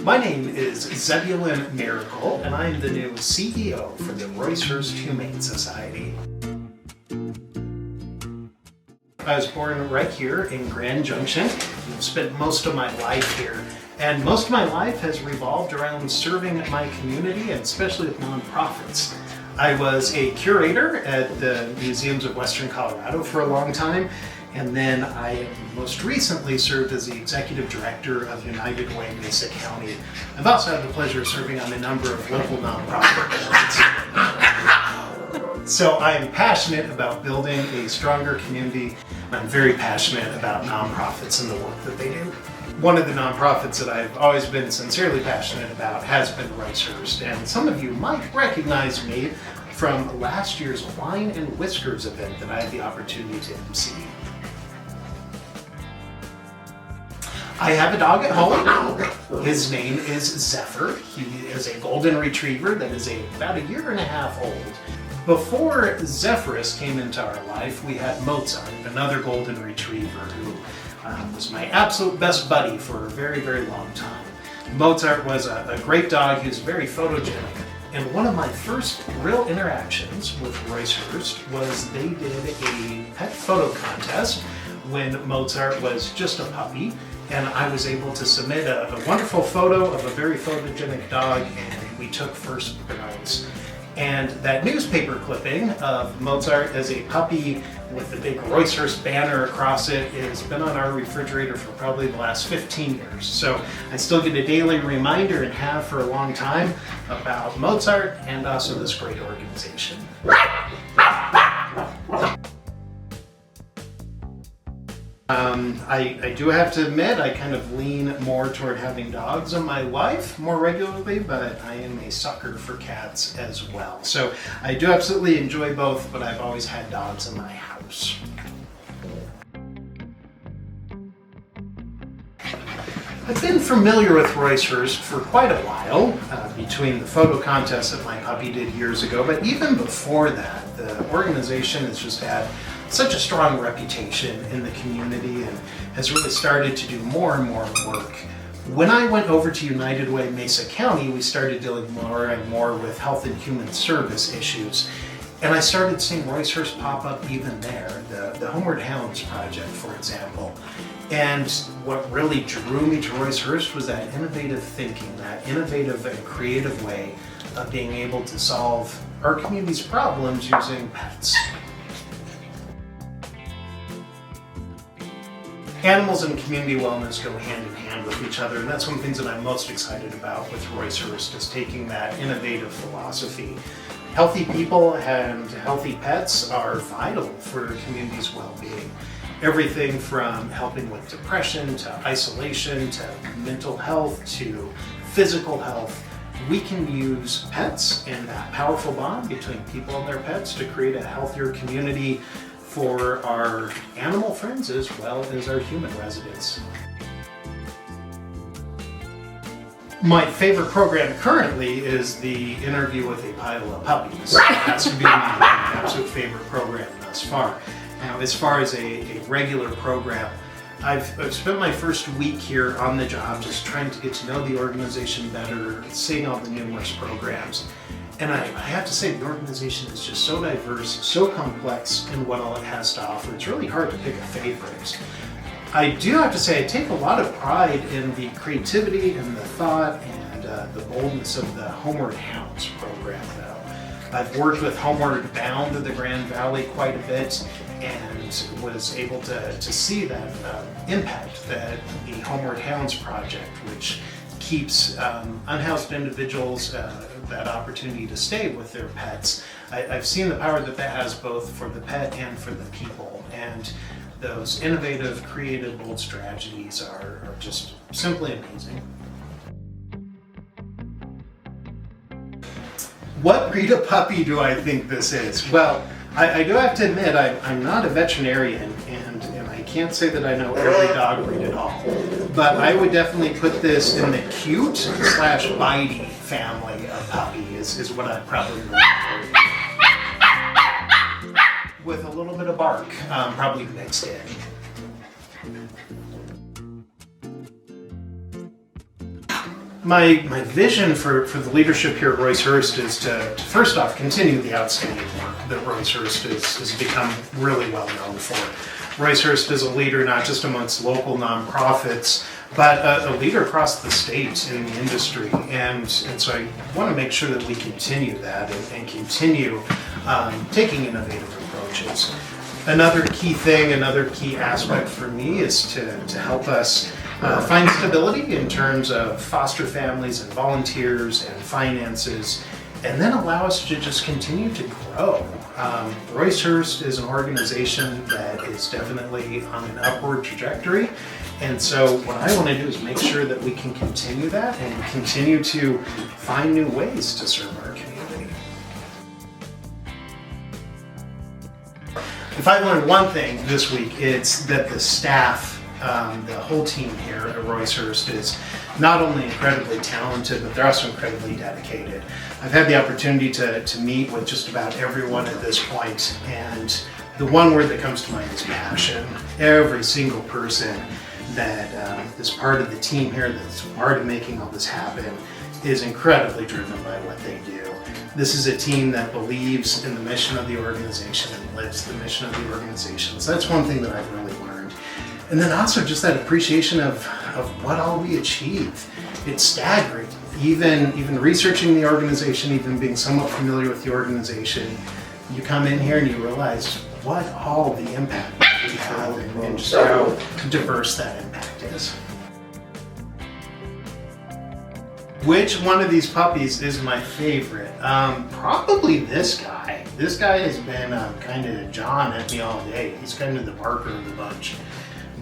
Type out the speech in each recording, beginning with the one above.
My name is Zebulon Miracle, and I am the new CEO for the Roice-Hurst Humane Society. I was born right here in Grand Junction. I've spent most of my life here, and most of my life has revolved around serving my community, and especially with nonprofits. I was a curator at the Museums of Western Colorado for a long time, and then I most recently served as the executive director of United Way Mesa County. I've also had the pleasure of serving on a number of local nonprofit boards. So I am passionate about building a stronger community. I'm very passionate about nonprofits and the work that they do. One of the nonprofits that I've always been sincerely passionate about has been Roice-Hurst, and some of you might recognize me from last year's Wine and Whiskers event that I had the opportunity to MC. I have a dog at home. His name is Zephyr. He is a golden retriever that is about a year and a half old. Before Zephyrus came into our life, we had Mozart, another golden retriever who was my absolute best buddy for a very, very long time. Mozart was a great dog. He was very photogenic. And one of my first real interactions with Roice-Hurst was they did a pet photo contest when Mozart was just a puppy. And I was able to submit a wonderful photo of a very photogenic dog, and we took first prize. And that newspaper clipping of Mozart as a puppy with the big Roice-Hurst banner across it has been on our refrigerator for probably the last 15 years. So I still get a daily reminder, and have for a long time, about Mozart and also this great organization. I do have to admit, I kind of lean more toward having dogs in my life more regularly, but I am a sucker for cats as well. So I do absolutely enjoy both, but I've always had dogs in my house. I've been familiar with Roice-Hurst for quite a while, between the photo contest that my puppy did years ago, but even before that, the organization has just had such a strong reputation in the community and has really started to do more and more work. When I went over to United Way Mesa County, we started dealing more and more with health and human service issues. And I started seeing Roice-Hurst pop up even there, the Homeward Hounds project, for example. And what really drew me to Roice-Hurst was that innovative thinking, that innovative and creative way of being able to solve our community's problems using pets. Animals and community wellness go hand in hand with each other, and that's one of the things that I'm most excited about with Roice-Hurst, is taking that innovative philosophy. Healthy people and healthy pets are vital for a community's well-being. Everything from helping with depression, to isolation, to mental health, to physical health. We can use pets and that powerful bond between people and their pets to create a healthier community for our animal friends as well as our human residents. My favorite program currently is the interview with a pile of puppies. That's to be my absolute favorite program thus far. Now, as far as a regular program, I've spent my first week here on the job just trying to get to know the organization better, seeing all the numerous programs. And I have to say, the organization is just so diverse, so complex in what all it has to offer. It's really hard to pick a favorite. I do have to say, I take a lot of pride in the creativity and the thought and the boldness of the Homeward Hounds program, though. I've worked with Homeward Bound of the Grand Valley quite a bit, and was able to see that impact that the Homeward Hounds project, which keeps unhoused individuals that opportunity to stay with their pets. I've seen the power that that has both for the pet and for the people, and those innovative, creative, bold strategies are just simply amazing. What breed of puppy do I think this is? Well, I do have to admit, I'm not a veterinarian, and I can't say that I know every dog breed at all. But I would definitely put this in the cute / bitey family of puppy is what I'd probably rank for. With a little bit of bark, probably mixed in. My vision for the leadership here at Roice-Hurst is to first off continue the outstanding work that Roice-Hurst has become really well known for. Roice-Hurst is a leader not just amongst local nonprofits, but a leader across the state in the industry. And so I want to make sure that we continue that and continue taking innovative approaches. Another key thing, another key aspect for me is to help us find stability in terms of foster families and volunteers and finances, and then allow us to just continue to grow. Roice-Hurst is an organization that is definitely on an upward trajectory, and so what I want to do is make sure that we can continue that and continue to find new ways to serve our community. If I learned one thing this week, it's that the staff, the whole team here at Roice-Hurst is not only incredibly talented, but they're also incredibly dedicated. I've had the opportunity to meet with just about everyone at this point, and the one word that comes to mind is passion. Every single person that is part of the team here, that's part of making all this happen, is incredibly driven by what they do. This is a team that believes in the mission of the organization and lives the mission of the organization. So that's one thing that I've really learned. And then also just that appreciation of what all we achieve. It's staggering. Even researching the organization, even being somewhat familiar with the organization, you come in here and you realize what all the impact we have and just how diverse that impact is. Which one of these puppies is my favorite? Probably this guy. This guy has been kind of John at me all day. He's kind of the barker of the bunch.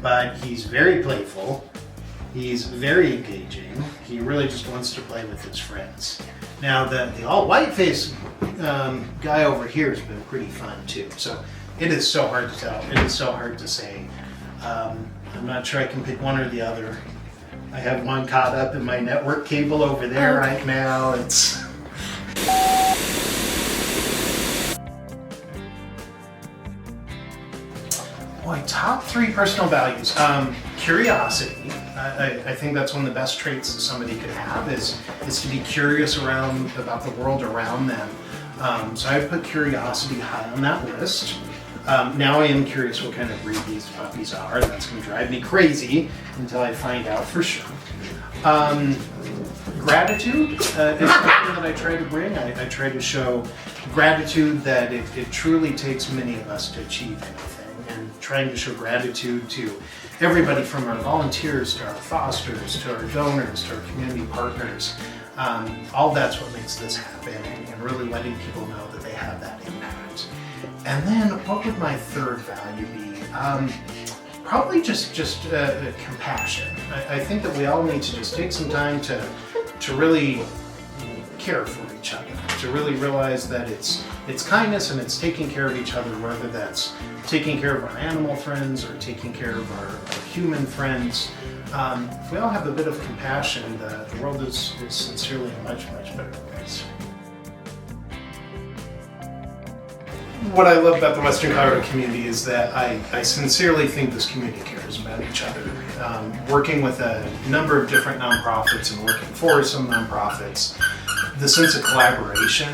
But he's very playful, he's very engaging, he really just wants to play with his friends. Now the all white face guy over here has been pretty fun too, so it is so hard to tell, it is so hard to say. I'm not sure I can pick one or the other. I have one caught up in my network cable over there right now. Boy, top 3 personal values. Curiosity. I think that's one of the best traits that somebody could have is to be curious about the world around them. So I put curiosity high on that list. Now I am curious what kind of breed these puppies are. That's going to drive me crazy until I find out for sure. Gratitude is something that I try to bring. I try to show gratitude that it truly takes many of us to achieve anything. And trying to show gratitude to everybody from our volunteers to our fosters to our donors to our community partners. All that's what makes this happen, and really letting people know that they have that impact. And then what would my third value be? Probably just compassion. I think that we all need to just take some time to really care for each other, to really realize that it's kindness and it's taking care of each other, whether that's taking care of our animal friends or taking care of our human friends. If we all have a bit of compassion, the world is sincerely a much, much better place. What I love about the Western Colorado community is that I sincerely think this community cares about each other. Working with a number of different nonprofits and working for some nonprofits, the sense of collaboration,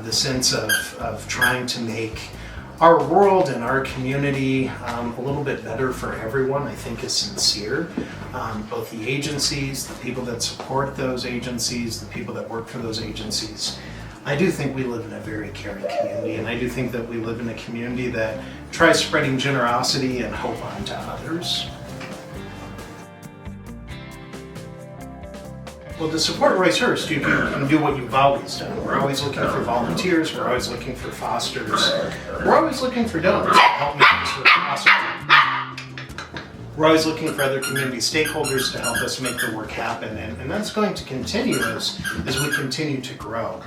the sense of trying to make our world and our community a little bit better for everyone, I think is sincere. Both the agencies, the people that support those agencies, the people that work for those agencies. I do think we live in a very caring community, and I do think that we live in a community that tries spreading generosity and hope onto others. Well, to support Roice-Hurst, you can do what you've always done. We're always looking for volunteers, we're always looking for fosters, we're always looking for donors to help make this work possible. We're always looking for other community stakeholders to help us make the work happen, and that's going to continue as we continue to grow.